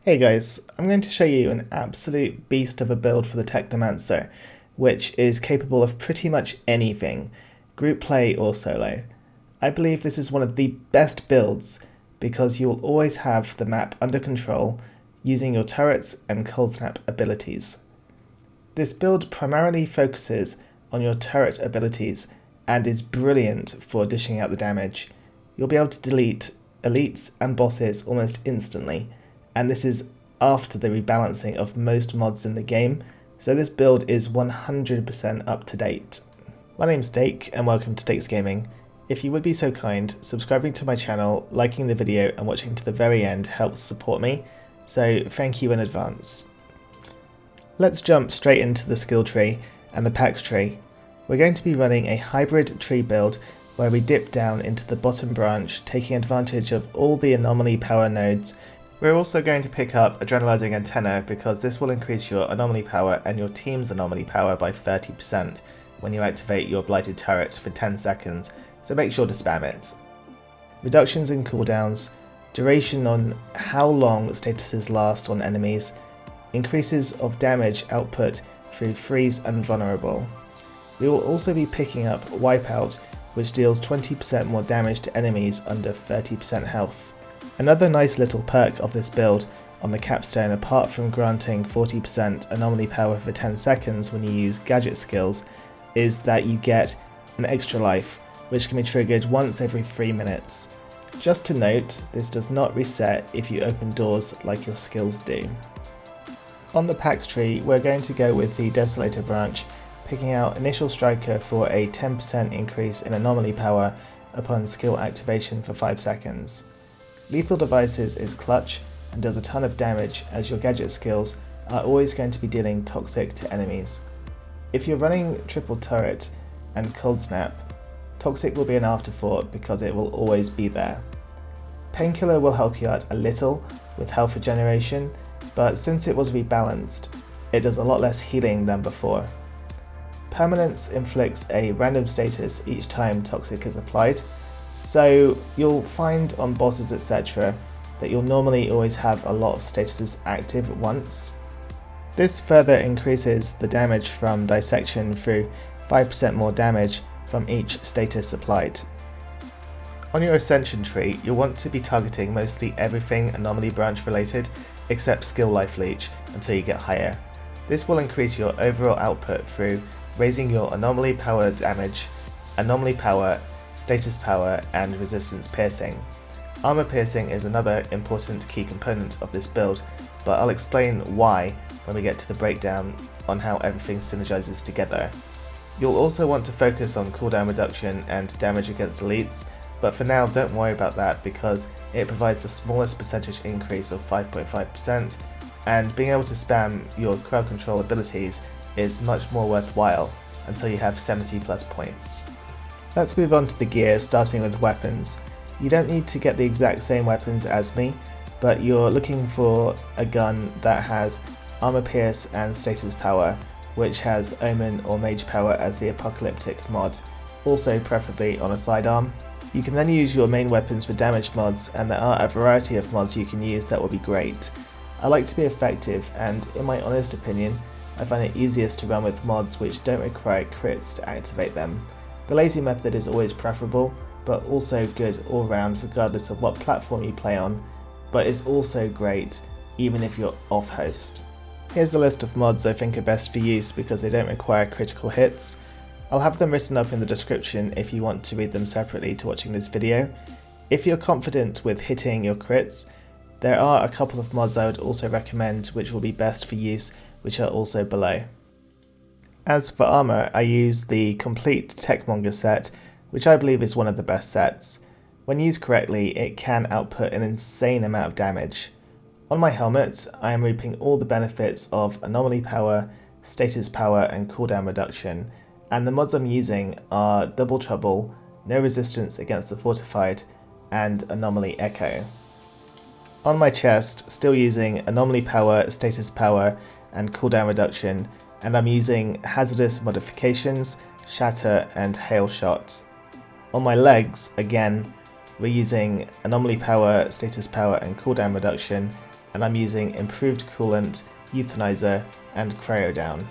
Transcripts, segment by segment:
Hey guys, I'm going to show you an absolute beast of a build for the Technomancer, which is capable of pretty much anything, group play or solo. I believe this is one of the best builds because you will always have the map under control using your turrets and cold snap abilities. This build primarily focuses on your turret abilities and is brilliant for dishing out the damage. You'll be able to delete elites and bosses almost instantly, and this is after the rebalancing of most mods in the game, so this build is 100% up to date. My name's Dake and welcome to Dake's Gaming. If you would be so kind, subscribing to my channel, liking the video and watching to the very end helps support me, so thank you in advance. Let's jump straight into the skill tree and the packs tree. We're going to be running a hybrid tree build where we dip down into the bottom branch, taking advantage of all the anomaly power nodes. We're also going to pick up Adrenalizing Antenna because this will increase your anomaly power and your team's anomaly power by 30% when you activate your blighted turret for 10 seconds, so make sure to spam it. Reductions in cooldowns, duration on how long statuses last on enemies, increases of damage output through freeze and vulnerable. We will also be picking up Wipeout, which deals 20% more damage to enemies under 30% health. Another nice little perk of this build on the capstone, apart from granting 40% anomaly power for 10 seconds when you use gadget skills, is that you get an extra life, which can be triggered once every 3 minutes. Just to note, this does not reset if you open doors like your skills do. On the packs tree, we're going to go with the Desolator branch, picking out Initial Striker for a 10% increase in anomaly power upon skill activation for 5 seconds. Lethal Devices is clutch and does a ton of damage as your gadget skills are always going to be dealing toxic to enemies. If you're running triple turret and cold snap, toxic will be an afterthought because it will always be there. Painkiller will help you out a little with health regeneration, but since it was rebalanced, it does a lot less healing than before. Permanence inflicts a random status each time toxic is applied, so you'll find on bosses etc. that you'll normally always have a lot of statuses active at once. This further increases the damage from dissection through 5% more damage from each status applied. On your ascension tree, you'll want to be targeting mostly everything anomaly branch related except skill life leech until you get higher. This will increase your overall output through raising your anomaly power damage, anomaly power, status power and resistance piercing. Armor piercing is another important key component of this build, but I'll explain why when we get to the breakdown on how everything synergizes together. You'll also want to focus on cooldown reduction and damage against elites, but for now don't worry about that because it provides the smallest percentage increase of 5.5%, and being able to spam your crowd control abilities is much more worthwhile until you have 70 plus points. Let's move on to the gear, starting with weapons. You don't need to get the exact same weapons as me, but you're looking for a gun that has armor pierce and status power, which has Omen or mage power as the apocalyptic mod, also preferably on a sidearm. You can then use your main weapons for damage mods, and there are a variety of mods you can use that will be great. I like to be effective, and in my honest opinion, I find it easiest to run with mods which don't require crits to activate them. The lazy method is always preferable, but also good all round regardless of what platform you play on, but is also great even if you're off host. Here's a list of mods I think are best for use because they don't require critical hits. I'll have them written up in the description if you want to read them separately to watching this video. If you're confident with hitting your crits, there are a couple of mods I would also recommend which will be best for use, which are also below. As for armor, I use the complete Technomancer set, which I believe is one of the best sets. When used correctly, it can output an insane amount of damage. On my helmet, I am reaping all the benefits of anomaly power, status power and cooldown reduction, and the mods I'm using are Double Trouble, No Resistance Against the Fortified, and Anomaly Echo. On my chest, still using anomaly power, status power and cooldown reduction, and I'm using hazardous modifications, shatter and hail shot. On my legs, again, we're using Anomaly Power, Status Power and Cooldown Reduction, and I'm using Improved Coolant, Euthanizer and Cryodown.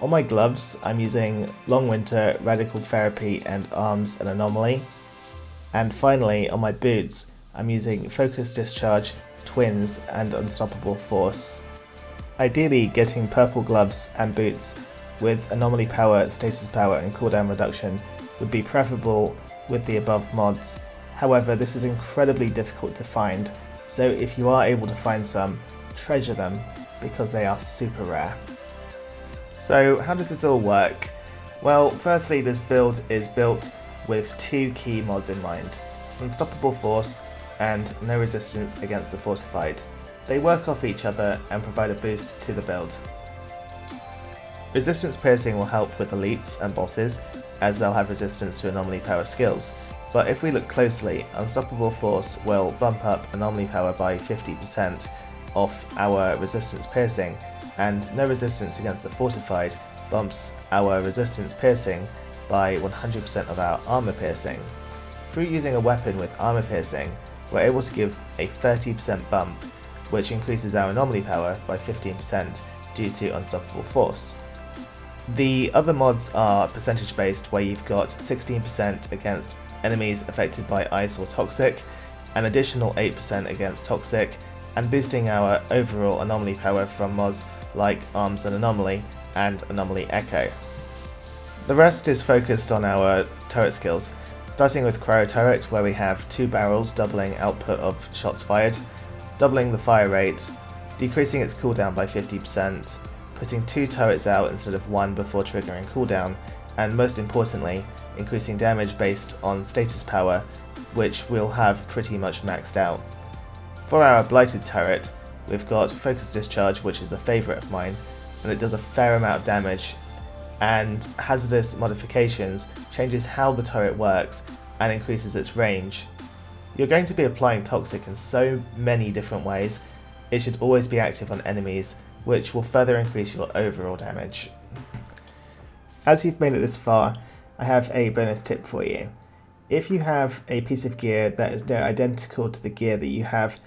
On my gloves, I'm using Long Winter, Radical Therapy and Arms and Anomaly. And finally, on my boots, I'm using Focus Discharge, Twins and Unstoppable Force. Ideally, getting purple gloves and boots with Anomaly Power, Status Power and Cooldown Reduction would be preferable with the above mods. However, this is incredibly difficult to find, so if you are able to find some, treasure them because they are super rare. So how does this all work? Well, firstly, this build is built with two key mods in mind: Unstoppable Force and No Resistance Against the Fortified. They work off each other and provide a boost to the build. Resistance Piercing will help with elites and bosses, as they'll have resistance to Anomaly Power skills, but if we look closely, Unstoppable Force will bump up Anomaly Power by 50% off our Resistance Piercing, and No Resistance Against the Fortified bumps our Resistance Piercing by 100% of our Armor Piercing. Through using a weapon with Armor Piercing, we're able to give a 30% bump, which increases our Anomaly Power by 15% due to Unstoppable Force. The other mods are percentage based, where you've got 16% against enemies affected by ice or toxic, an additional 8% against toxic, and boosting our overall Anomaly Power from mods like Arms and Anomaly and Anomaly Echo. The rest is focused on our turret skills, starting with Cryo Turret, where we have 2 barrels doubling output of shots fired, doubling the fire rate, decreasing its cooldown by 50%, putting 2 turrets out instead of 1 before triggering cooldown, and most importantly, increasing damage based on status power, which we'll have pretty much maxed out. For our Blighted Turret, we've got Focus Discharge, which is a favourite of mine, and it does a fair amount of damage, and Hazardous Modifications changes how the turret works and increases its range. You're going to be applying Toxic in so many different ways, it should always be active on enemies, which will further increase your overall damage. As you've made it this far, I have a bonus tip for you. If you have a piece of gear that is identical to the gear that you have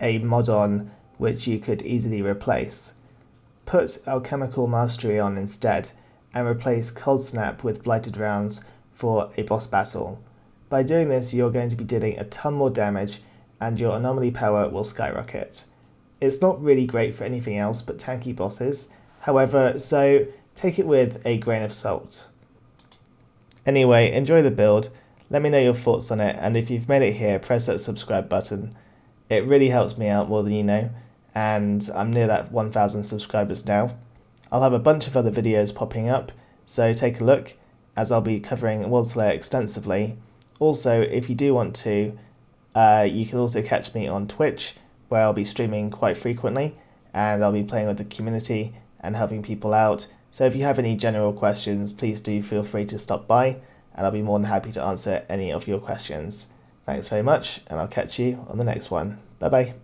a mod on which you could easily replace, put Alchemical Mastery on instead and replace Cold Snap with Blighted Rounds for a boss battle. By doing this, you're going to be dealing a ton more damage and your Anomaly Power will skyrocket. It's not really great for anything else but tanky bosses, however, so take it with a grain of salt. Anyway, enjoy the build, let me know your thoughts on it, and if you've made it here, press that subscribe button. It really helps me out more than you know, and I'm near that 1,000 subscribers now. I'll have a bunch of other videos popping up, so take a look, as I'll be covering Worldslayer extensively. Also, if you do want to, you can also catch me on Twitch, where I'll be streaming quite frequently, and I'll be playing with the community and helping people out. So if you have any general questions, please do feel free to stop by, and I'll be more than happy to answer any of your questions. Thanks very much, and I'll catch you on the next one. Bye bye.